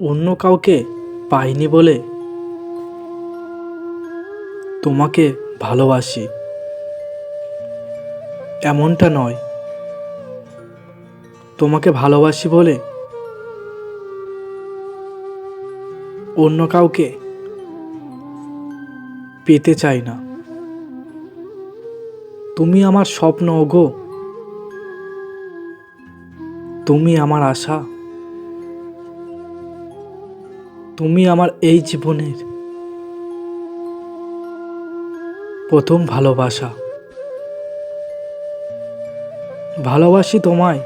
অন্য কাউকে পাইনি বলে তোমাকে ভালোবাসি, এমনটা নয়। তোমাকে ভালোবাসি বলে অন্য কাউকে পেতে চাই না। তুমি আমার স্বপ্ন ওগো, তুমি আমার আশা, তুমি আমার এই জীবনের প্রথম ভালোবাসা। ভালোবাসি তোমায়,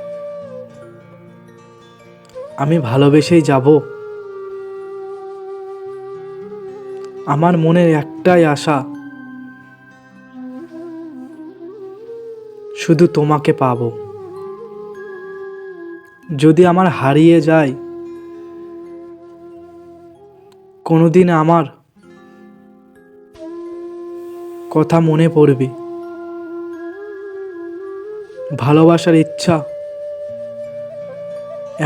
আমি ভালোবেসেই যাব। আমার মনের একটাই আশা, শুধু তোমাকে পাবো। যদি আমার হারিয়ে যায় কোনোদিন, আমার কথা মনে পড়বে। ভালোবাসার ইচ্ছা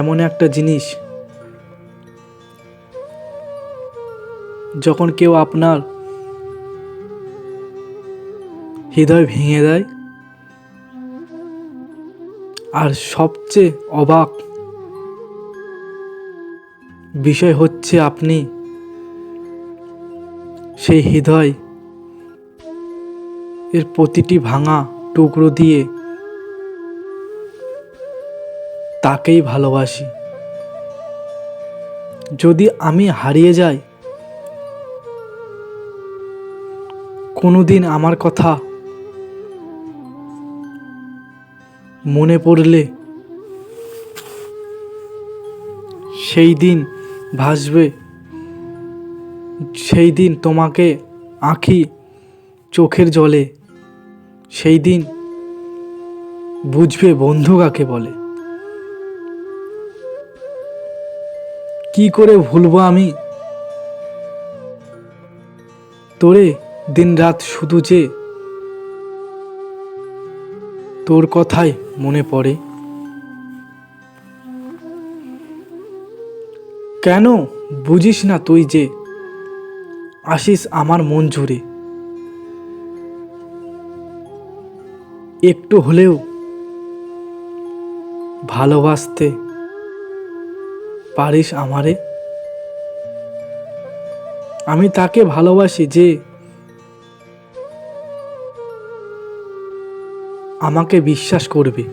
এমন একটা জিনিস, যখন কেউ আপনার হৃদয় ভেঙে দেয়, আর সবচেয়ে অবাক বিষয় হচ্ছে আপনি সেই হৃদয় এর প্রতিটি ভাঙা টুকরো দিয়ে তাকেই ভালোবাসি। যদি আমি হারিয়ে যাই কোনোদিন, আমার কথা মনে পড়লে সেই দিন ভাসবে, সেই দিন তোমাকে আঁখি চোখের জলে, সেই দিন বুঝবে বন্ধু কাকে বলে। কি করে ভুলবো আমি তোরে, দিন রাত শুধু যে তোর কথাই মনে পড়ে। কেন বুঝিস না তুই যে আসিস আমার মন জুড়ে, একটু হলেও ভালোবাসতে পারিস আমারে। আমি তাকে ভালোবাসি যে আমাকে বিশ্বাস করবে,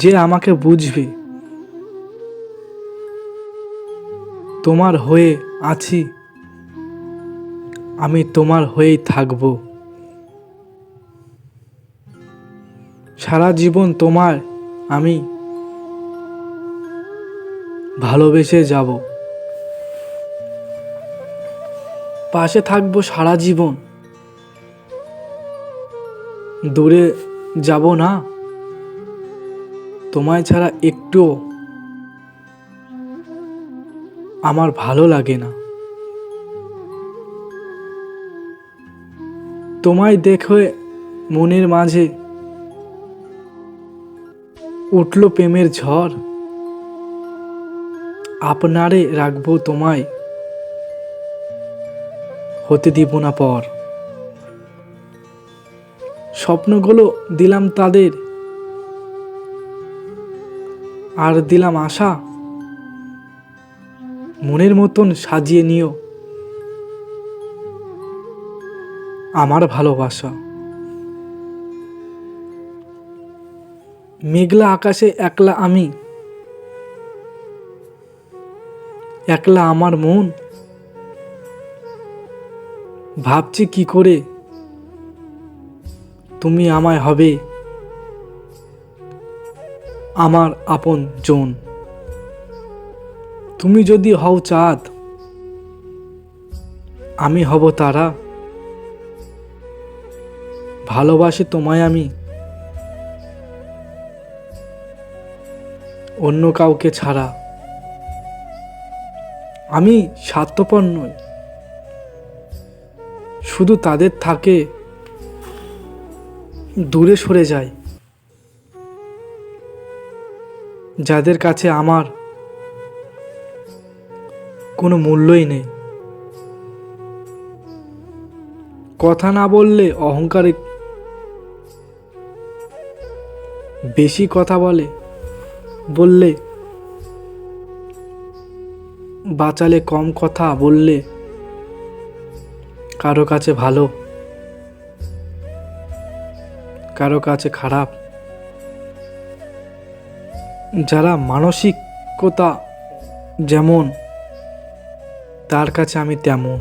যে আমাকে বুঝবে। তোমার হয়ে আছি, আমি তোমার হয়েই থাকব। সারা জীবন তোমার আমি ভালোবেসে যাব, পাশে থাকবো সারা জীবন। দূরে যাব না, তোমায় ছাড়া একটুও আমার ভালো লাগে না। তোমায় দেখে মনের মাঝে উঠল প্রেমের ঝড়। আপনারে রাখবো, তোমায় হতে দিব না পর। স্বপ্নগুলো দিলাম তাদের, আর দিলাম আশা। মনের মতন সাজিয়ে নিও আমার ভালোবাসা। মেঘলা আকাশে একলা আমি, একলা আমার মন। ভাবছি কি করে তুমি আমায় হবে আমার আপন জন। তুমি যদি হও চাঁদ, আমি হব তারা। ভালোবাসি তোমায় আমি, অন্য কাউকে ছাড়া। আমি স্বার্থপর নই, শুধু তাদের থাকে দূরে সরে যায়। যাদের কাছে আমার কোনো মূল্যই নেই। কথা না বললে অহংকারে বেশি কথা বললে বাঁচালে কম কথা বললে কারো কাছে ভালো, কারো কাছে খারাপ। যারা মানসিকতা যেমন, তার কাছে আমি তেমন।